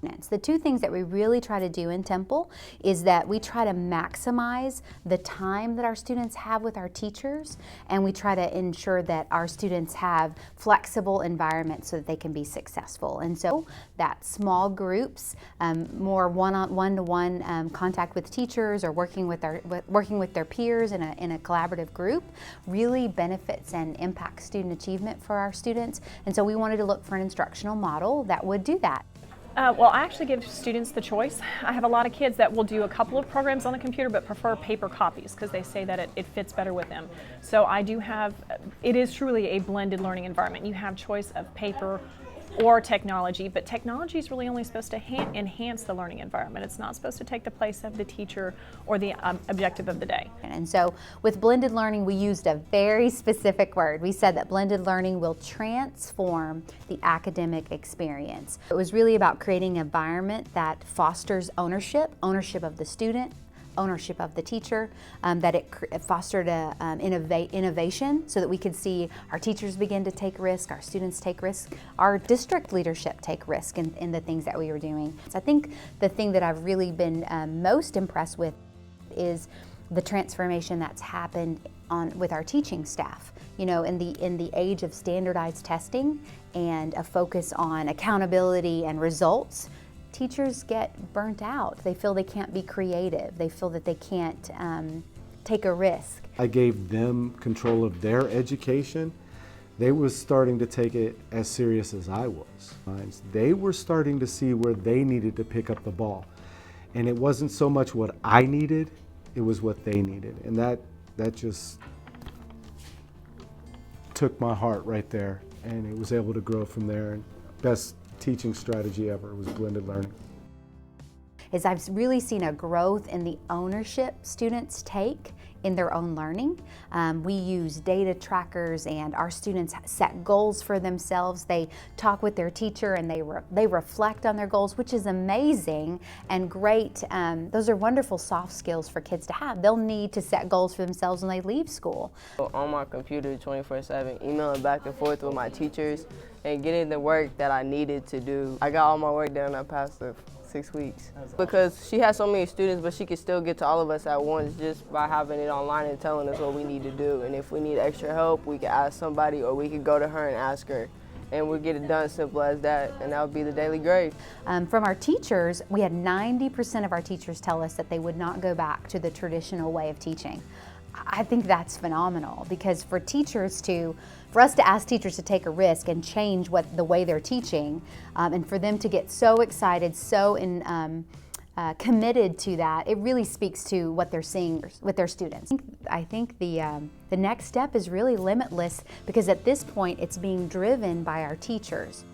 The two things that we really try to do in Temple is that we try to maximize the time that our students have with our teachers, and we try to ensure that our students have flexible environments so that they can be successful. And so that small groups, more one-to-one contact with teachers or working with their peers in a collaborative group really benefits and impacts student achievement for our students. And so we wanted to look for an instructional model that would do that. Well, I actually give students the choice. I have a lot of kids that will do a couple of programs on the computer but prefer paper copies because they say that it fits better with them. So I do have, it is truly a blended learning environment. You have choice of paper or technology, but technology is really only supposed to enhance the learning environment. It's not supposed to take the place of the teacher or the objective of the day. And so with blended learning, we used a very specific word. We said that blended learning will transform the academic experience. It was really about creating an environment that fosters ownership of the student, ownership of the teacher, that it fostered innovation so that we could see our teachers begin to take risk, our students take risk, our district leadership take risk in the things that we were doing. So I think the thing that I've really been most impressed with is the transformation that's happened with our teaching staff. You know, in the age of standardized testing and a focus on accountability and results, teachers get burnt out. They feel they can't be creative. They feel that they can't take a risk. I gave them control of their education. They were starting to take it as serious as I was. They were starting to see where they needed to pick up the ball. And it wasn't so much what I needed, it was what they needed. And that just took my heart right there, and it was able to grow from there. And best teaching strategy ever was blended learning. Is I've really seen a growth in the ownership students take in their own learning. We use data trackers, and our students set goals for themselves. They talk with their teacher and they reflect on their goals, which is amazing and great. Those are wonderful soft skills for kids to have. They'll need to set goals for themselves when they leave school. On my computer 24/7, emailing back and forth with my teachers and getting the work that I needed to do. I got all my work done. I passed the 6 weeks. Because she has so many students, but she can still get to all of us at once just by having it online and telling us what we need to do. And if we need extra help, we can ask somebody, or we could go to her and ask her. And we'll get it done, simple as that, and that would be the daily grade. From our teachers, we had 90% of our teachers tell us that they would not go back to the traditional way of teaching. I think that's phenomenal, because for us to ask teachers to take a risk and change the way they're teaching, and for them to get so excited, so committed to that, it really speaks to what they're seeing with their students. I think the next step is really limitless, because at this point it's being driven by our teachers.